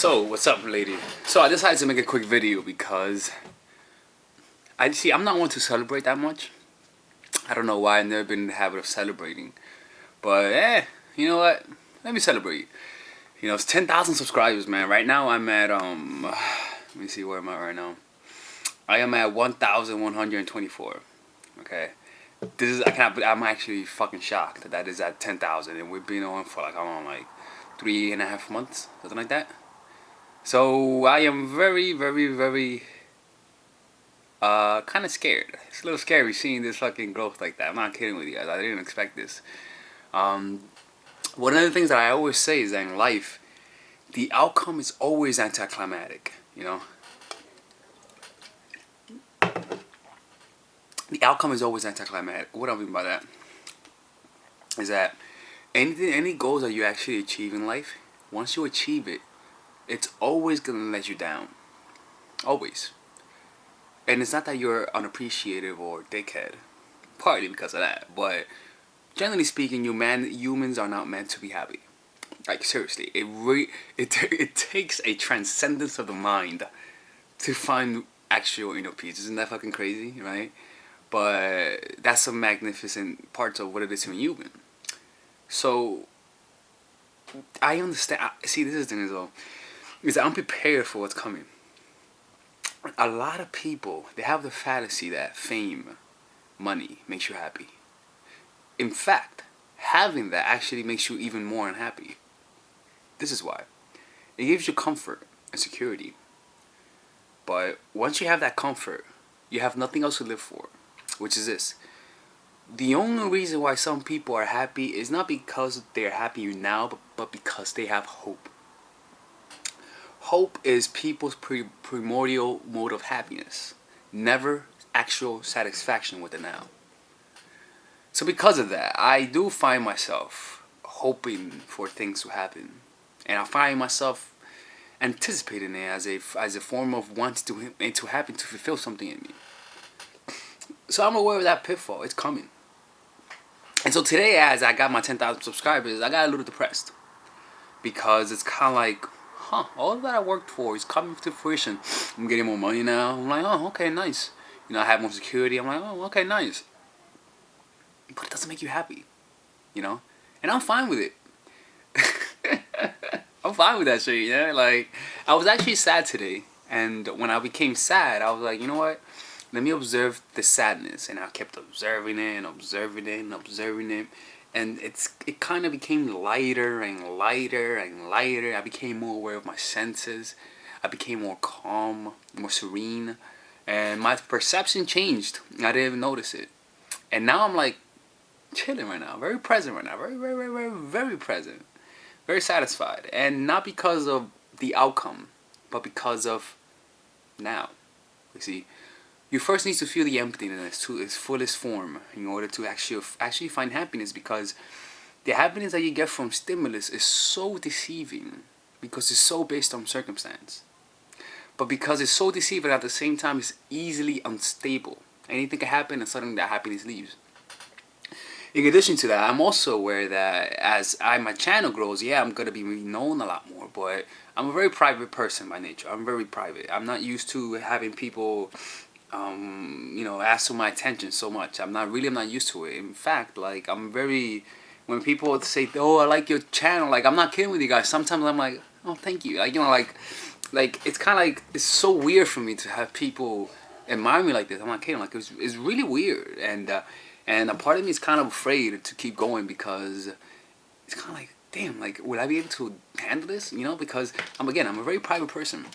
So, what's up, lady? So, I decided to make a quick video because I'm not one to celebrate that much. I don't know why. I've never been in the habit of celebrating. But, you know what? Let me celebrate. You know, it's 10,000 subscribers, man. Right now, I'm at, let me see where I'm at right now. I am at 1,124. Okay? I'm actually fucking shocked that is at 10,000. And we've been on for like, I don't know, like 3.5 months, something like that. So I am very, very, very kind of scared. It's a little scary seeing this fucking growth like that. I'm not kidding with you guys. I didn't expect this. One of the things that I always say is that in life, the outcome is always anticlimactic. You know, the outcome is always anticlimactic. What I mean by that is that any goals that you actually achieve in life, once you achieve it, it's always gonna let you down. Always. And it's not that you're unappreciative or dickhead, partly because of that, but generally speaking, humans are not meant to be happy. Like seriously, it takes a transcendence of the mind to find actual inner peace. Isn't that fucking crazy, right? But that's some magnificent parts of what it is to be human. So I understand. See, this is the thing as well. Is that I'm prepared for what's coming. A lot of people, they have the fallacy that fame, money makes you happy. In fact, having that actually makes you even more unhappy. This is why. It gives you comfort and security. But once you have that comfort, you have nothing else to live for. Which is this. The only reason why some people are happy is not because they're happy now, but because they have hope. Hope is people's primordial mode of happiness, never actual satisfaction with the now. So because of that, I do find myself hoping for things to happen, and I find myself anticipating it as a form of wanting to happen, to fulfill something in me. So I'm aware of that pitfall. It's coming. And so today, as I got my 10,000 subscribers, I got a little depressed because it's kind of like, all that I worked for is coming to fruition. I'm getting more money now. I'm like, oh, okay, nice. You know, I have more security. I'm like, oh, okay, nice. But it doesn't make you happy, you know? And I'm fine with it. I'm fine with that shit, you know? Like, I was actually sad today. And when I became sad, I was like, you know what? Let me observe the sadness. And I kept observing it and observing it and observing it. And it kind of became lighter and lighter and lighter. I became more aware of my senses. I became more calm, more serene. And my perception changed. I didn't even notice it. And now I'm like chilling right now. Very present right now. Very, very, very, very, very present. Very satisfied. And not because of the outcome, but because of now. You see, you first need to feel the emptiness to its fullest form in order to actually find happiness, because the happiness that you get from stimulus is so deceiving because it's so based on circumstance. But because it's so deceiving at the same time, it's easily unstable. Anything can happen and suddenly that happiness leaves. In addition to that, I'm also aware that as my channel grows, yeah, I'm going to be known a lot more, but I'm a very private person by nature. I'm very private. I'm not used to having people you know, ask for my attention so much. I'm not used to it. In fact, like, when people say, oh, I like your channel, like, I'm not kidding with you guys. Sometimes I'm like, oh, thank you. Like, you know, like it's kind of like, it's so weird for me to have people admire me like this. I'm not kidding. Like, it's really weird. And a part of me is kind of afraid to keep going, because it's kind of like, damn, like, would I be able to handle this? You know, because I'm a very private person.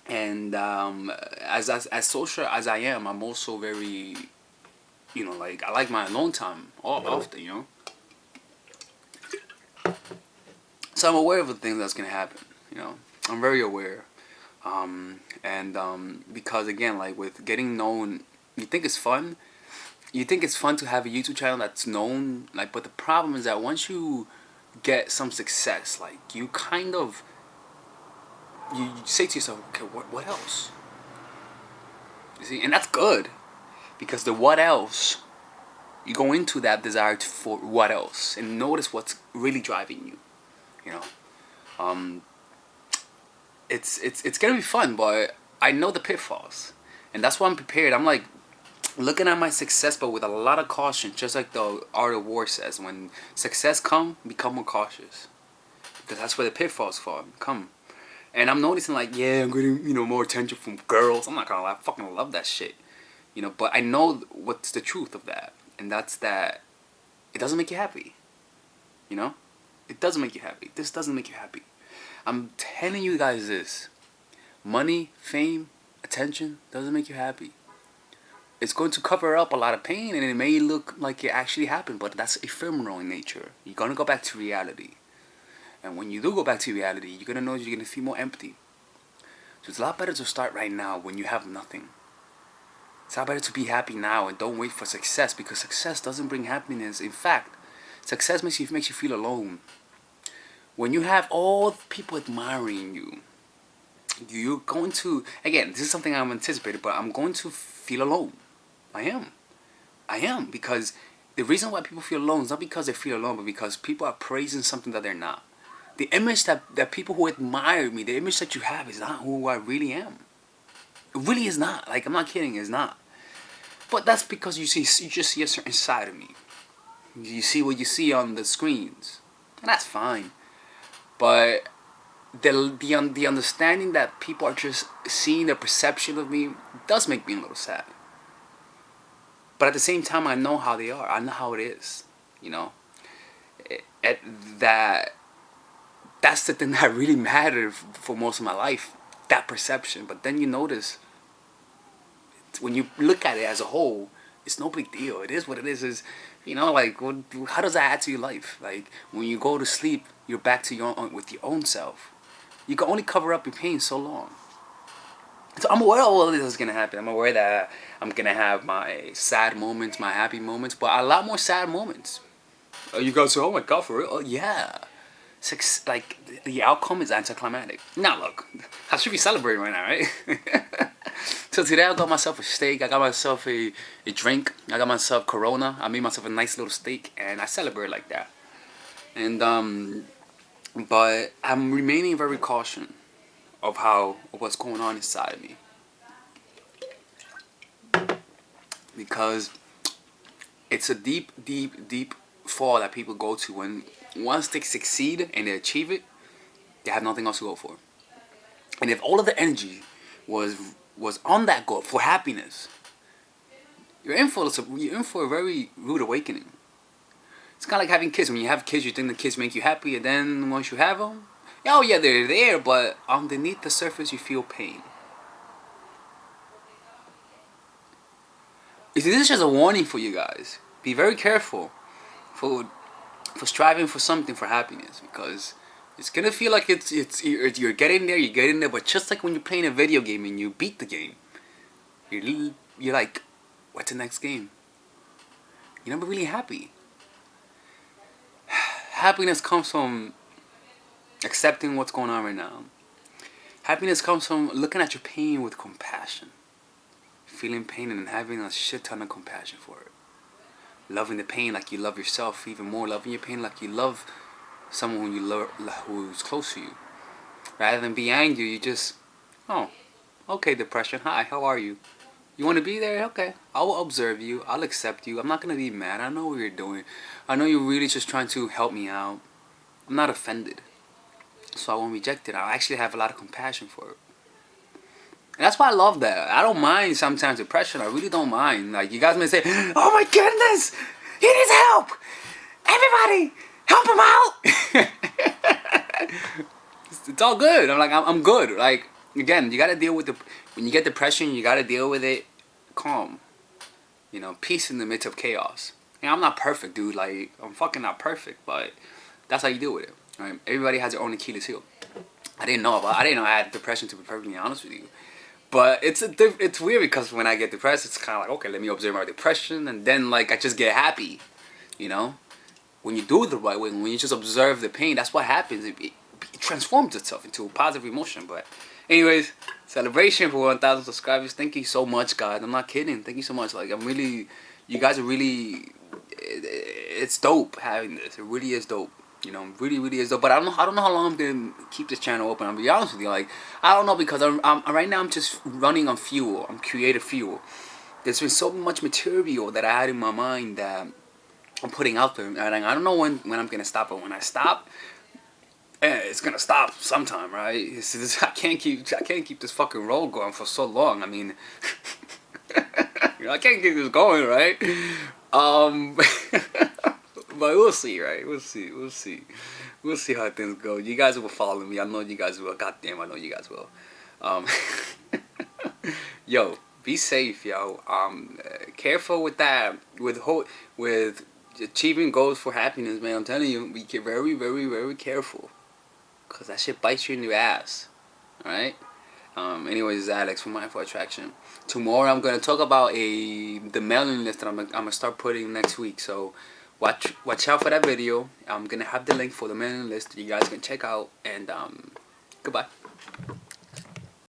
And as social as I am, I'm also very, you know, like, I like my alone time often, you know. So I'm aware of the things that's gonna happen, you know. I'm very aware, because again, like, with getting known, you think it's fun. You think it's fun to have a YouTube channel that's known, like, but the problem is that once you get some success, like, you kind of you say to yourself, okay, what else? You see, and that's good, because the what else, you go into that desire for what else, and notice what's really driving you. You know, it's gonna be fun, but I know the pitfalls, and that's why I'm prepared. I'm like looking at my success, but with a lot of caution, just like the art of war says. When success come, become more cautious, because that's where the pitfalls come. And I'm noticing like, yeah, I'm getting more attention from girls. I'm not gonna lie, I fucking love that shit, But I know what's the truth of that, and that's that it doesn't make you happy, you know. It doesn't make you happy. This doesn't make you happy. I'm telling you guys this. Money, fame, attention doesn't make you happy. It's going to cover up a lot of pain, and it may look like it actually happened, but that's ephemeral in nature. You're gonna go back to reality, and when you do go back to reality, you're gonna know you're gonna feel more empty. So it's a lot better to start right now when you have nothing. It's a lot better to be happy now and don't wait for success, because success doesn't bring happiness. In fact, success makes you feel alone. When you have all the people admiring you, you're going to, again, this is something I'm anticipating, but I'm going to feel alone. I am, because the reason why people feel alone is not because they feel alone, but because people are praising something that they're not. The image that people who admire me, the image that you have is not who I really am. It really is not. Like, I'm not kidding, it's not. But that's because you just see a certain side of me. You see what you see on the screens, and that's fine. But the understanding that people are just seeing the perception of me does make me a little sad. But at the same time, I know how they are. I know how it is. That's the thing that really mattered for most of my life. That perception. But then you notice, when you look at it as a whole, it's no big deal. It is what it is. Like, how does that add to your life? Like, when you go to sleep, you're back to with your own self. You can only cover up your pain so long. So I'm aware all of this is going to happen. I'm aware that I'm going to have my sad moments, my happy moments, but a lot more sad moments. You guys say, oh my God, for real? Oh, yeah. Like, the outcome is anticlimactic. Now, look, I should be celebrating right now, right? So today I got myself a steak. I got myself a drink. I got myself Corona. I made myself a nice little steak, and I celebrate like that. And, but I'm remaining very cautious of what's going on inside of me, because it's a deep, deep, deep fall that people go to when once they succeed and they achieve it, they have nothing else to go for. And if all of the energy was on that goal for happiness, you're in for a very rude awakening. It's kind of like having kids. When you have kids, you think the kids make you happy, and then once you have them, oh yeah, they're there, but underneath the surface you feel pain. This is just a warning for you guys. Be very careful for striving for something for happiness, because it's gonna feel like you're getting there, but just like when you're playing a video game and you beat the game, you're like, what's the next game? You're never really happy. Happiness comes from accepting what's going on right now. Happiness comes from looking at your pain with compassion. Feeling pain and having a shit ton of compassion for it. Loving the pain like you love yourself even more. Loving your pain like you love someone who's close to you. Rather than be angry, you just, oh, okay, depression, hi, how are you? You want to be there? Okay, I will observe you. I'll accept you. I'm not going to be mad. I know what you're doing. I know you're really just trying to help me out. I'm not offended. So I won't reject it. I'll actually have a lot of compassion for it. And that's why I love that. I don't mind sometimes depression. I really don't mind. Like, you guys may say, oh my goodness, he needs help. Everybody, help him out. It's all good. I'm like, I'm good. Like, again, you got to deal with when you get depression, you got to deal with it calm. Peace in the midst of chaos. And I'm not perfect, dude. Like, I'm fucking not perfect, but that's how you deal with it. Right? Everybody has their own Achilles heel. I didn't know I had depression, to be perfectly honest with you. But it's weird, because when I get depressed, it's kind of like, okay, let me observe my depression, and then like I just get happy. When you do it the right way, when you just observe the pain, that's what happens. It transforms itself into a positive emotion. But anyways, celebration for 1,000 subscribers. Thank you so much, guys. I'm not kidding. Thank you so much. Like, you guys are really, it's dope having this. It really is dope. You know, really is though. But I don't know how long I'm gonna keep this channel open. I'll be honest with you. Like, I don't know, because I'm right now I'm just running on fuel. I'm creative fuel. There's been so much material that I had in my mind that I'm putting out there, and I don't know when I'm gonna stop. But when I stop, it's gonna stop sometime, right? I can't keep this fucking roll going for so long. I mean, you know, I can't keep this going, right? Um, but we'll see, right? We'll see how things go. You guys will follow me. I know you guys will. Goddamn, I know you guys will. Um, yo, be safe, yo. Careful with that. With achieving goals for happiness, man. I'm telling you, be very careful, cause that shit bites you in the ass. All right. Anyways, Alex from Mindful Attraction. Tomorrow I'm gonna talk about the mailing list that I'm gonna start putting next week. So watch out for that video. I'm gonna have the link for the mailing list that you guys can check out. And goodbye.